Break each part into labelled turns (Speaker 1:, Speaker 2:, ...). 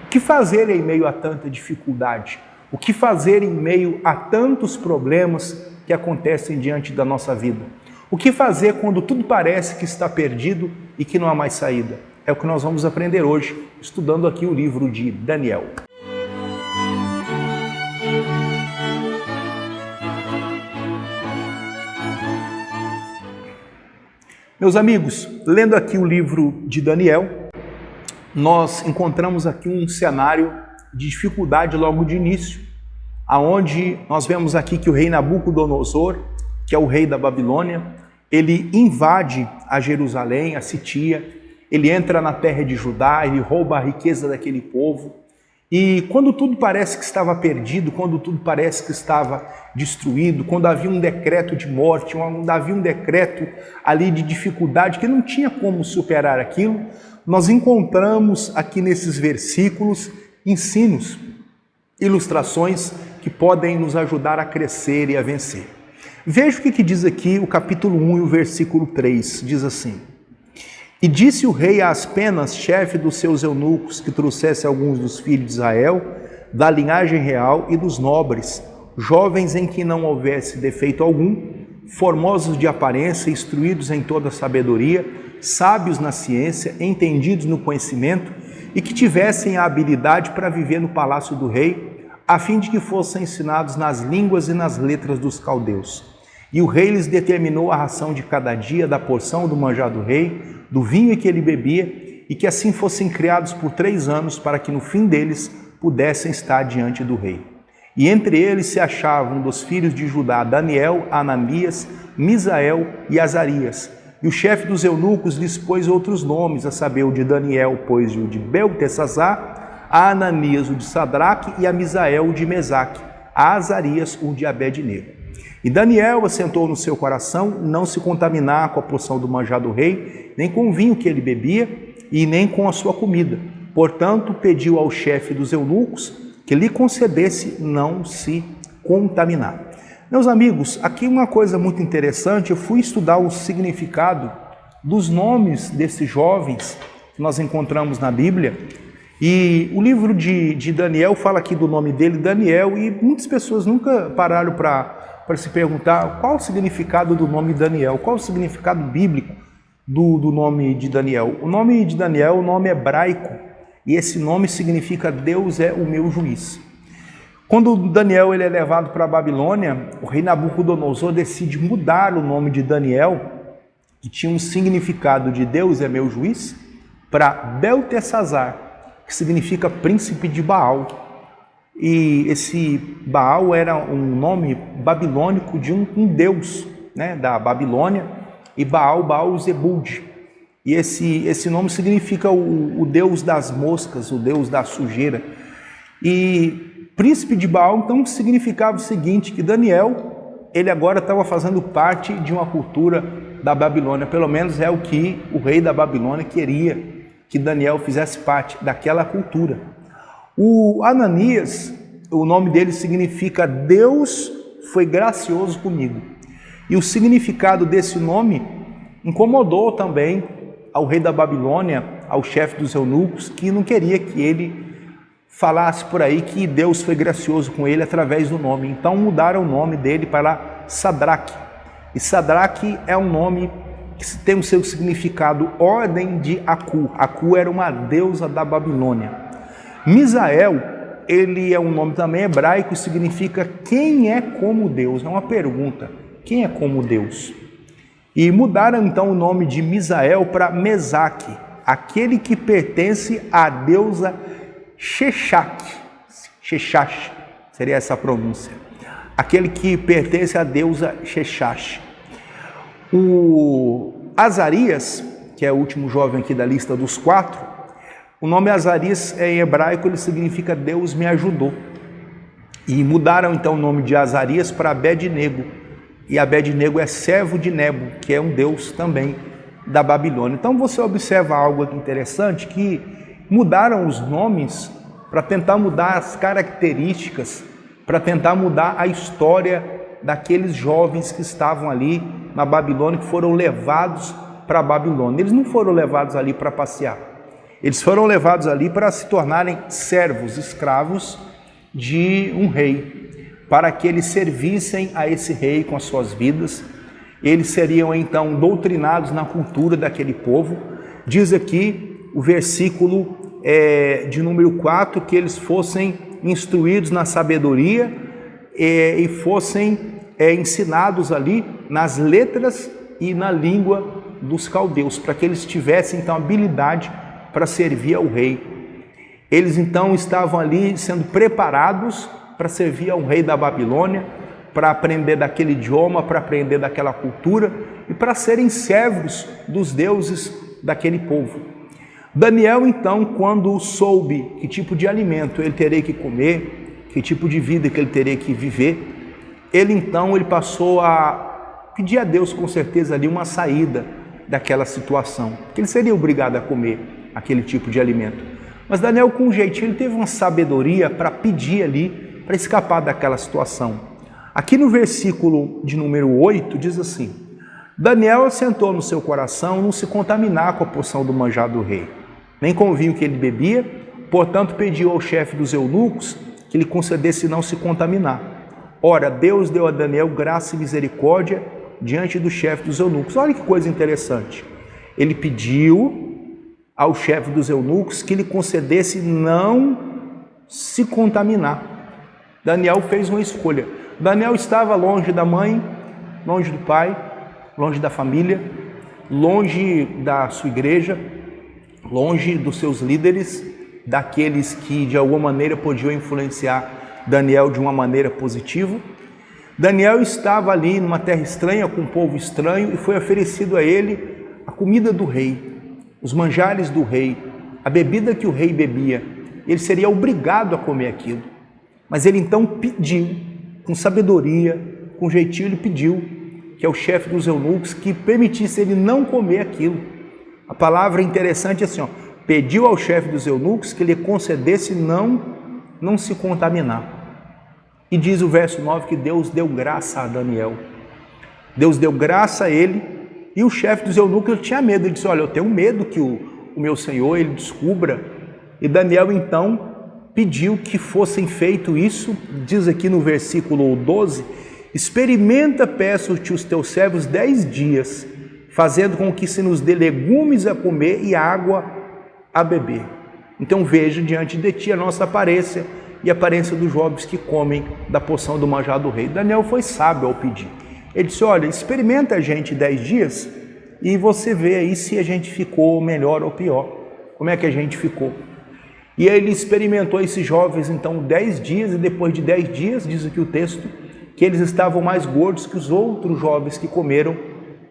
Speaker 1: O que fazer em meio a tanta dificuldade? O que fazer em meio a tantos problemas que acontecem diante da nossa vida? O que fazer quando tudo parece que está perdido e que não há mais saída? É o que nós vamos aprender hoje, estudando aqui o livro de Daniel. Meus amigos, lendo aqui o livro de Daniel, nós encontramos aqui um cenário de dificuldade logo de início, aonde nós vemos aqui que o rei Nabucodonosor, que é o rei da Babilônia, ele invade a Jerusalém, a sitia, ele entra na terra de Judá, ele rouba a riqueza daquele povo, e quando tudo parece que estava perdido, quando tudo parece que estava destruído, quando havia um decreto de morte, quando havia um decreto ali de dificuldade, que não tinha como superar aquilo, nós encontramos aqui nesses versículos ensinos, ilustrações que podem nos ajudar a crescer e a vencer. Veja o que diz aqui o capítulo 1 e o versículo 3, diz assim: E disse o rei a Aspenas, chefe dos seus eunucos, que trouxesse alguns dos filhos de Israel, da linhagem real e dos nobres, jovens em que não houvesse defeito algum, formosos de aparência, instruídos em toda sabedoria, sábios na ciência, entendidos no conhecimento, e que tivessem a habilidade para viver no palácio do rei, a fim de que fossem ensinados nas línguas e nas letras dos caldeus. E o rei lhes determinou a ração de cada dia, da porção do manjar do rei, do vinho que ele bebia, e que assim fossem criados por 3 anos, para que no fim deles pudessem estar diante do rei. E entre eles se achavam dos filhos de Judá Daniel, Ananias, Misael e Azarias. E o chefe dos eunucos lhes pôs outros nomes, a saber, o de Daniel pôs o de Beltesazar, a Ananias o de Sadraque e a Misael o de Mesaque, a Azarias o de Abed-nego. E Daniel assentou no seu coração não se contaminar com a porção do manjar do rei, nem com o vinho que ele bebia, e nem com a sua comida. Portanto, pediu ao chefe dos eunucos que lhe concedesse não se contaminar. Meus amigos, aqui uma coisa muito interessante, eu fui estudar o significado dos nomes desses jovens que nós encontramos na Bíblia, e o livro de Daniel fala aqui do nome dele, Daniel, e muitas pessoas nunca pararam para se perguntar qual o significado do nome Daniel, qual o significado bíblico do nome de Daniel. O nome de Daniel é um nome hebraico, e esse nome significa Deus é o meu juiz. Quando Daniel ele é levado para a Babilônia, o rei Nabucodonosor decide mudar o nome de Daniel, que tinha um significado de Deus é meu juiz, para Beltesazar, que significa príncipe de Baal. E esse Baal era um nome babilônico de um deus, né, da Babilônia, e Baal Zebud. E esse nome significa o deus das moscas, o deus da sujeira. E príncipe de Baal, então, significava o seguinte, que Daniel, ele agora estava fazendo parte de uma cultura da Babilônia, pelo menos é o que o rei da Babilônia queria, que Daniel fizesse parte daquela cultura. O Ananias, o nome dele significa Deus foi gracioso comigo. E o significado desse nome incomodou também ao rei da Babilônia, ao chefe dos eunucos, que não queria que ele falasse por aí que Deus foi gracioso com ele através do nome. Então mudaram o nome dele para Sadraque. E Sadraque é um nome que tem o seu significado ordem de Acu. Acu era uma deusa da Babilônia. Misael, ele é um nome também hebraico, significa quem é como Deus. É uma pergunta, quem é como Deus? E mudaram então o nome de Misael para Mesaque, aquele que pertence à deusa Sheshach, seria essa a pronúncia. Aquele que pertence à deusa Sheshach. O Azarias, que é o último jovem aqui da lista dos 4, o nome Azarias em hebraico ele significa Deus me ajudou. E mudaram então o nome de Azarias para Abed-nego. E Abed-nego é servo de Nebo, que é um deus também da Babilônia. Então você observa algo aqui interessante, que mudaram os nomes para tentar mudar as características, para tentar mudar a história daqueles jovens que estavam ali na Babilônia, que foram levados para a Babilônia. Eles não foram levados ali para passear. Eles foram levados ali para se tornarem servos, escravos de um rei, para que eles servissem a esse rei com as suas vidas. Eles seriam então doutrinados na cultura daquele povo. Diz aqui o versículo de número 4, que eles fossem instruídos na sabedoria e fossem ensinados ali nas letras e na língua dos caldeus, para que eles tivessem então habilidade para servir ao rei. Eles então estavam ali sendo preparados para servir ao rei da Babilônia, para aprender daquele idioma, para aprender daquela cultura e para serem servos dos deuses daquele povo. Daniel então, quando soube que tipo de alimento ele teria que comer, que tipo de vida que ele teria que viver, ele passou a pedir a Deus com certeza ali uma saída daquela situação, que ele seria obrigado a comer aquele tipo de alimento. Mas Daniel, com um jeitinho, ele teve uma sabedoria para pedir ali, para escapar daquela situação. Aqui no versículo de número 8 diz assim: Daniel assentou no seu coração não se contaminar com a porção do manjar do rei, nem com o vinho que ele bebia, portanto pediu ao chefe dos eunucos que lhe concedesse não se contaminar. Ora, Deus deu a Daniel graça e misericórdia diante do chefe dos eunucos. Olha que coisa interessante. Ele pediu ao chefe dos eunucos que lhe concedesse não se contaminar. Daniel fez uma escolha. Daniel estava longe da mãe, longe do pai, longe da família, longe da sua igreja, longe dos seus líderes, daqueles que de alguma maneira podiam influenciar Daniel de uma maneira positiva. Daniel estava ali numa terra estranha, com um povo estranho, e foi oferecido a ele a comida do rei, os manjares do rei, a bebida que o rei bebia. Ele seria obrigado a comer aquilo. Mas ele então pediu, com sabedoria, com jeitinho, ele pediu que ao chefe dos eunucos que permitisse ele não comer aquilo. A palavra interessante é assim, pediu ao chefe dos eunucos que lhe concedesse não se contaminar. E diz o verso 9 que Deus deu graça a Daniel. Deus deu graça a ele, e o chefe dos eunucos ele tinha medo. Ele disse: olha, eu tenho medo que o meu senhor ele descubra. E Daniel então pediu que fossem feito isso. Diz aqui no versículo 12: experimenta, peço-te, os teus servos 10 dias, fazendo com que se nos dê legumes a comer e água a beber. Então veja diante de ti a nossa aparência e a aparência dos jovens que comem da porção do manjar do rei. Daniel foi sábio ao pedir. Ele disse: olha, experimenta a gente 10 dias e você vê aí se a gente ficou melhor ou pior. Como é que a gente ficou? E aí ele experimentou esses jovens então 10 dias, e depois de 10 dias, diz aqui o texto, que eles estavam mais gordos que os outros jovens que comeram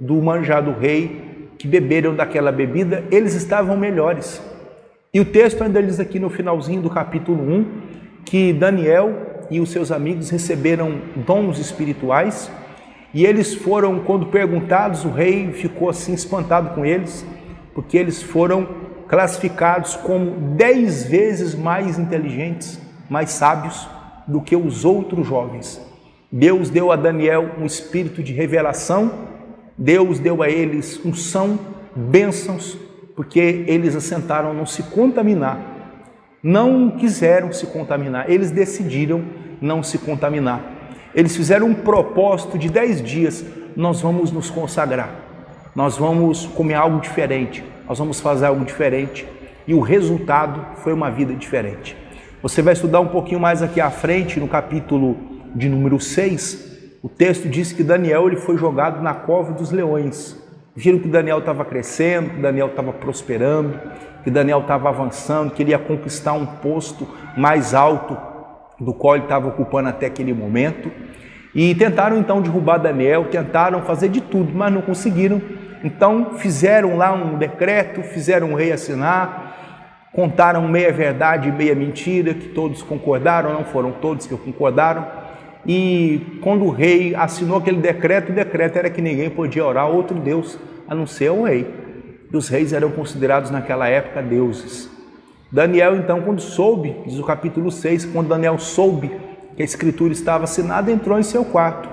Speaker 1: do manjar do rei, que beberam daquela bebida, eles estavam melhores. E o texto ainda diz aqui no finalzinho do capítulo 1, que Daniel e os seus amigos receberam dons espirituais, e eles foram, quando perguntados, o rei ficou assim espantado com eles, porque eles foram classificados como 10 vezes mais inteligentes, mais sábios do que os outros jovens. Deus deu a Daniel um espírito de revelação, Deus deu a eles unção, bênçãos, porque eles assentaram não se contaminar, não quiseram se contaminar, eles decidiram não se contaminar. Eles fizeram um propósito de 10 dias, nós vamos nos consagrar, nós vamos comer algo diferente, nós vamos fazer algo diferente, e o resultado foi uma vida diferente. Você vai estudar um pouquinho mais aqui à frente, no capítulo de número 6, o texto diz que Daniel ele foi jogado na cova dos leões. Viram que Daniel estava crescendo, que Daniel estava prosperando, que Daniel estava avançando, que ele ia conquistar um posto mais alto do qual ele estava ocupando até aquele momento. E tentaram então derrubar Daniel, tentaram fazer de tudo, mas não conseguiram. Então fizeram lá um decreto, fizeram o rei assinar, contaram meia verdade e meia mentira, que todos concordaram, não foram todos que concordaram. E quando o rei assinou aquele decreto, o decreto era que ninguém podia orar a outro Deus, a não ser o rei. E os reis eram considerados naquela época deuses. Daniel então, quando soube, diz o capítulo 6, quando Daniel soube que a escritura estava assinada, entrou em seu quarto.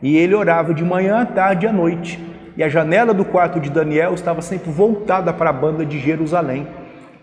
Speaker 1: E ele orava de manhã, à tarde e à noite. E a janela do quarto de Daniel estava sempre voltada para a banda de Jerusalém.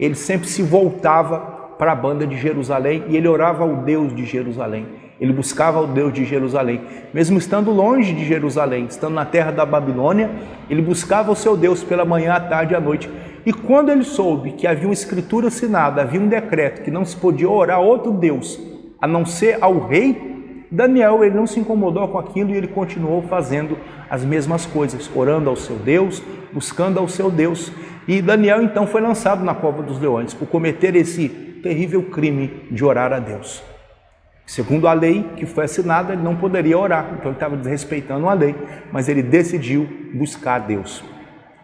Speaker 1: ele sempre se voltava para a banda de Jerusalém e ele orava ao Deus de Jerusalém. Ele buscava o Deus de Jerusalém. Mesmo estando longe de Jerusalém, estando na terra da Babilônia, ele buscava o seu Deus pela manhã, à tarde e à noite. E quando ele soube que havia uma escritura assinada, havia um decreto que não se podia orar a outro Deus, a não ser ao rei, Daniel, ele não se incomodou com aquilo e ele continuou fazendo as mesmas coisas, orando ao seu Deus, buscando ao seu Deus. E Daniel então foi lançado na cova dos leões por cometer esse terrível crime de orar a Deus. Segundo a lei que foi assinada, ele não poderia orar, então ele estava desrespeitando a lei, mas ele decidiu buscar a Deus.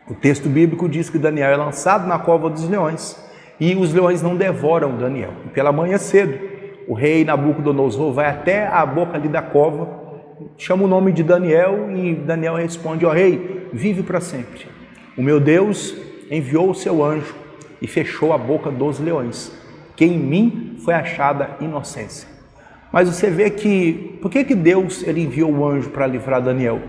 Speaker 1: O texto bíblico diz que Daniel é lançado na cova dos leões e os leões não devoram Daniel. E pela manhã cedo, o rei Nabucodonosor vai até a boca ali da cova, chama o nome de Daniel e Daniel responde: ó rei, vive para sempre. O meu Deus enviou o seu anjo e fechou a boca dos leões, que em mim foi achada inocência. Mas você vê que, por que Deus ele enviou o anjo para livrar Daniel?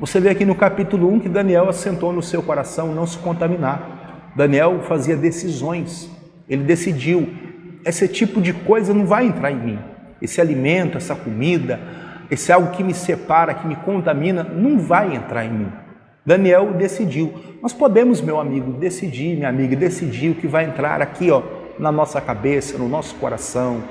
Speaker 1: Você vê aqui no capítulo 1 que Daniel assentou no seu coração não se contaminar. Daniel fazia decisões, ele decidiu, esse tipo de coisa não vai entrar em mim. Esse alimento, essa comida, esse algo que me separa, que me contamina, não vai entrar em mim. Daniel decidiu. Nós podemos, meu amigo, decidir, minha amiga, decidir o que vai entrar aqui, ó, na nossa cabeça, no nosso coração,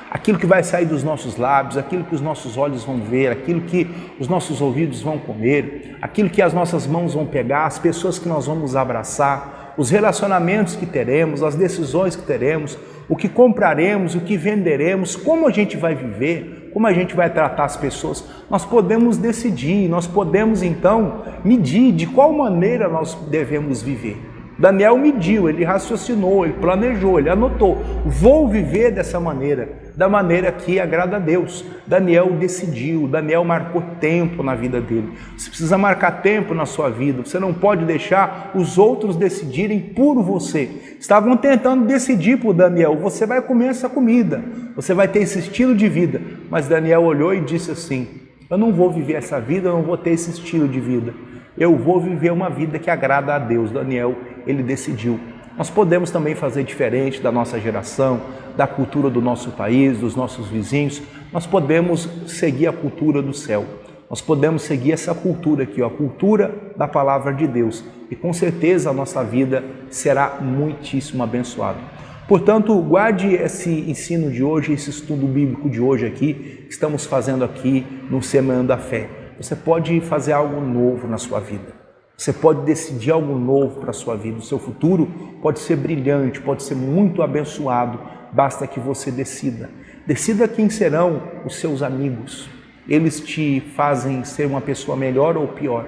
Speaker 1: aquilo que vai sair dos nossos lábios, aquilo que os nossos olhos vão ver, aquilo que os nossos ouvidos vão comer, aquilo que as nossas mãos vão pegar, as pessoas que nós vamos abraçar, os relacionamentos que teremos, as decisões que teremos, o que compraremos, o que venderemos, como a gente vai viver, como a gente vai tratar as pessoas. Nós podemos decidir, nós podemos então medir de qual maneira nós devemos viver. Daniel mediu, ele raciocinou, ele planejou, ele anotou. Vou viver dessa maneira, da maneira que agrada a Deus. Daniel decidiu, Daniel marcou tempo na vida dele. Você precisa marcar tempo na sua vida, você não pode deixar os outros decidirem por você. Estavam tentando decidir por Daniel: você vai comer essa comida, você vai ter esse estilo de vida. Mas Daniel olhou e disse assim: eu não vou viver essa vida, eu não vou ter esse estilo de vida. Eu vou viver uma vida que agrada a Deus. Daniel, ele decidiu. Nós podemos também fazer diferente da nossa geração, da cultura do nosso país, dos nossos vizinhos. Nós podemos seguir a cultura do céu. Nós podemos seguir essa cultura aqui, ó, a cultura da palavra de Deus. E com certeza a nossa vida será muitíssimo abençoada. Portanto, guarde esse ensino de hoje, esse estudo bíblico de hoje aqui, que estamos fazendo aqui no Semana da Fé. Você pode fazer algo novo na sua vida. Você pode decidir algo novo para a sua vida. O seu futuro pode ser brilhante, pode ser muito abençoado. Basta que você decida. Decida quem serão os seus amigos. Eles te fazem ser uma pessoa melhor ou pior.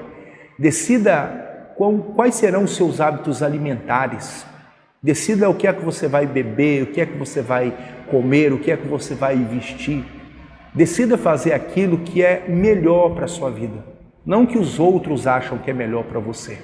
Speaker 1: Decida quais serão os seus hábitos alimentares. Decida o que é que você vai beber, o que é que você vai comer, o que é que você vai vestir. Decida fazer aquilo que é melhor para a sua vida, não que os outros acham que é melhor para você.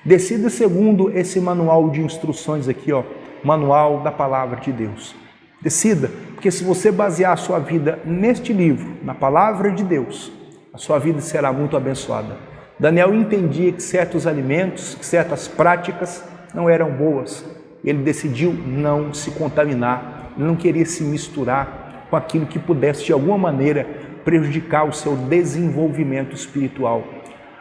Speaker 1: Decida segundo esse manual de instruções aqui, ó, manual da palavra de Deus. Decida, porque se você basear a sua vida neste livro, na palavra de Deus, a sua vida será muito abençoada. Daniel entendia que certos alimentos, que certas práticas não eram boas. Ele decidiu não se contaminar, não queria se misturar com aquilo que pudesse de alguma maneira prejudicar o seu desenvolvimento espiritual.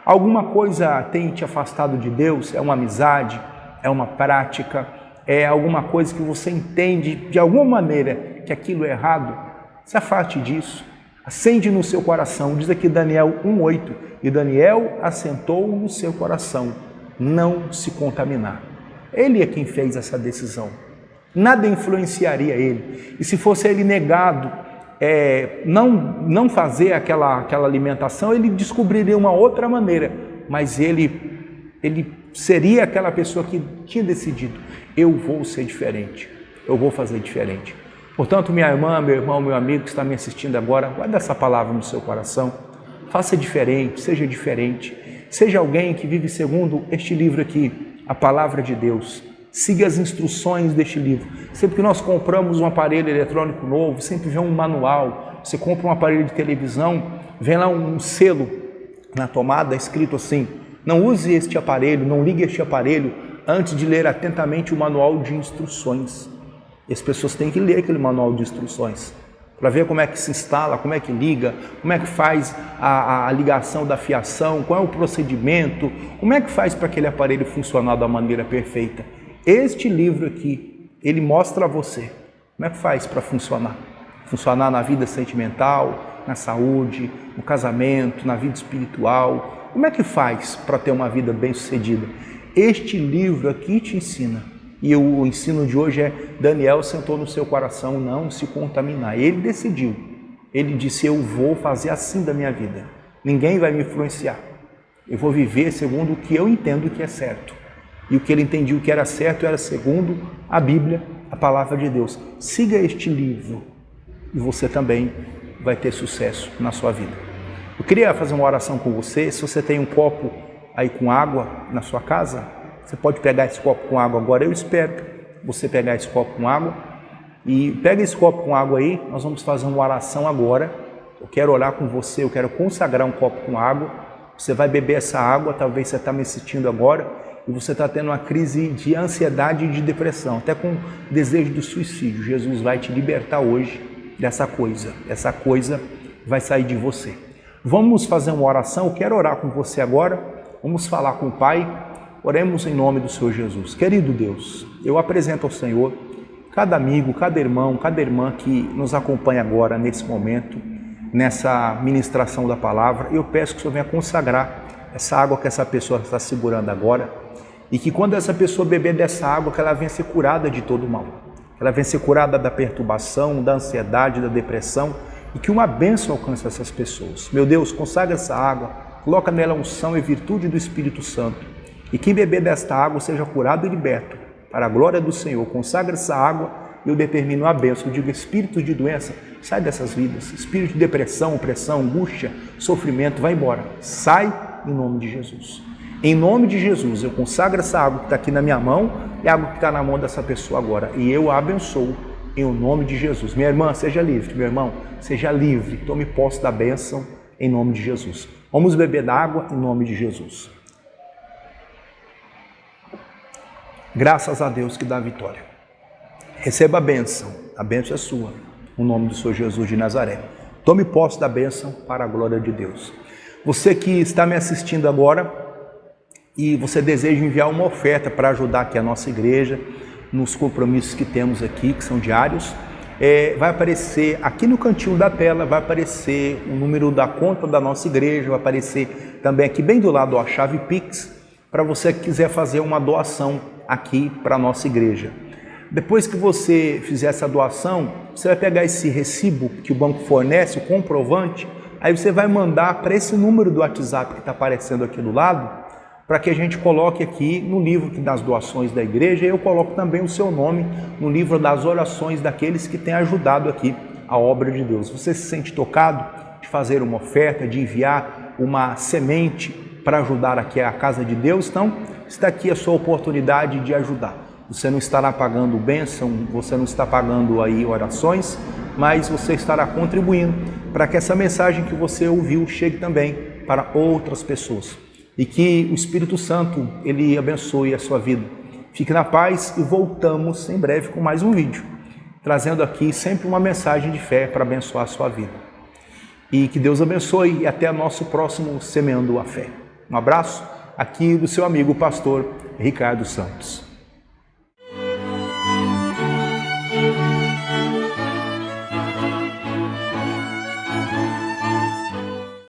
Speaker 1: Alguma coisa tem te afastado de Deus? É uma amizade? É uma prática? É alguma coisa que você entende de alguma maneira que aquilo é errado? Se afaste disso. Acende no seu coração. Diz aqui Daniel 1:8. E Daniel assentou no seu coração não se contaminar. Ele é quem fez essa decisão. Nada influenciaria ele. E se fosse ele negado, não fazer aquela alimentação, ele descobriria uma outra maneira. Mas ele seria aquela pessoa que tinha decidido: eu vou ser diferente, eu vou fazer diferente. Portanto, minha irmã, meu irmão, meu amigo que está me assistindo agora, guarda essa palavra no seu coração. Faça diferente, seja alguém que vive segundo este livro aqui, a palavra de Deus. Siga as instruções deste livro. Sempre que nós compramos um aparelho eletrônico novo, sempre vem um manual. Você compra um aparelho de televisão, vem lá um selo na tomada escrito assim: não use este aparelho, não ligue este aparelho antes de ler atentamente o manual de instruções. E as pessoas têm que ler aquele manual de instruções para ver como é que se instala, como é que liga, como é que faz a ligação da fiação, qual é o procedimento, como é que faz para aquele aparelho funcionar da maneira perfeita. Este livro aqui, ele mostra a você como é que faz para funcionar. Funcionar na vida sentimental, na saúde, no casamento, na vida espiritual. Como é que faz para ter uma vida bem-sucedida? Este livro aqui te ensina. E o ensino de hoje é: Daniel sentou no seu coração não se contaminar. Ele decidiu. Ele disse: eu vou fazer assim da minha vida. Ninguém vai me influenciar. Eu vou viver segundo o que eu entendo que é certo. E o que ele entendia que era certo era segundo a Bíblia, a palavra de Deus. Siga este livro e você também vai ter sucesso na sua vida. Eu queria fazer uma oração com você. Se você tem um copo aí com água na sua casa, você pode pegar esse copo com água agora. Eu espero você pegar esse copo com água. E pega esse copo com água aí. Nós vamos fazer uma oração agora. Eu quero orar com você. Eu quero consagrar um copo com água. Você vai beber essa água. Talvez você está me assistindo agora e você está tendo uma crise de ansiedade e de depressão, até com desejo de suicídio. Jesus vai te libertar hoje dessa coisa. Essa coisa vai sair de você. Vamos fazer uma oração. Eu quero orar com você agora. Vamos falar com o Pai. Oremos em nome do Senhor Jesus. Querido Deus, eu apresento ao Senhor cada amigo, cada irmão, cada irmã que nos acompanha agora, nesse momento, nessa ministração da palavra. Eu peço que o Senhor venha consagrar essa água que essa pessoa está segurando agora e que quando essa pessoa beber dessa água, que ela venha ser curada de todo mal. Ela venha ser curada da perturbação, da ansiedade, da depressão e que uma bênção alcance essas pessoas. Meu Deus, consagra essa água, coloca nela unção e virtude do Espírito Santo. E quem beber desta água seja curado e liberto, para a glória do Senhor. Consagra essa água e eu determino a bênção. Eu digo: espírito de doença, sai dessas vidas. Espírito de depressão, opressão, angústia, sofrimento, vai embora. Sai em nome de Jesus. Em nome de Jesus, eu consagro essa água que está aqui na minha mão e a água que está na mão dessa pessoa agora. E eu a abençoo em nome de Jesus. Minha irmã, seja livre. Meu irmão, seja livre. Tome posse da bênção em nome de Jesus. Vamos beber da água em nome de Jesus. Graças a Deus que dá a vitória. Receba a bênção é sua, no nome do Senhor Jesus de Nazaré. Tome posse da bênção para a glória de Deus. Você que está me assistindo agora e você deseja enviar uma oferta para ajudar aqui a nossa igreja, nos compromissos que temos aqui, que são diários, vai aparecer aqui no cantinho da tela, vai aparecer o número da conta da nossa igreja, vai aparecer também aqui bem do lado a chave Pix, para você que quiser fazer uma doação aqui para a nossa igreja. Depois que você fizer essa doação, você vai pegar esse recibo que o banco fornece, o comprovante, aí você vai mandar para esse número do WhatsApp que está aparecendo aqui do lado, para que a gente coloque aqui no livro das doações da igreja, e eu coloco também o seu nome no livro das orações daqueles que têm ajudado aqui a obra de Deus. Você se sente tocado de fazer uma oferta, de enviar uma semente para ajudar aqui a casa de Deus? Então, está aqui a sua oportunidade de ajudar. Você não estará pagando bênção, você não está pagando aí orações, mas você estará contribuindo para que essa mensagem que você ouviu chegue também para outras pessoas. E que o Espírito Santo, ele abençoe a sua vida. Fique na paz e voltamos em breve com mais um vídeo, trazendo aqui sempre uma mensagem de fé para abençoar a sua vida. E que Deus abençoe e até o nosso próximo Semeando a Fé. Um abraço aqui do seu amigo pastor Ricardo Santos.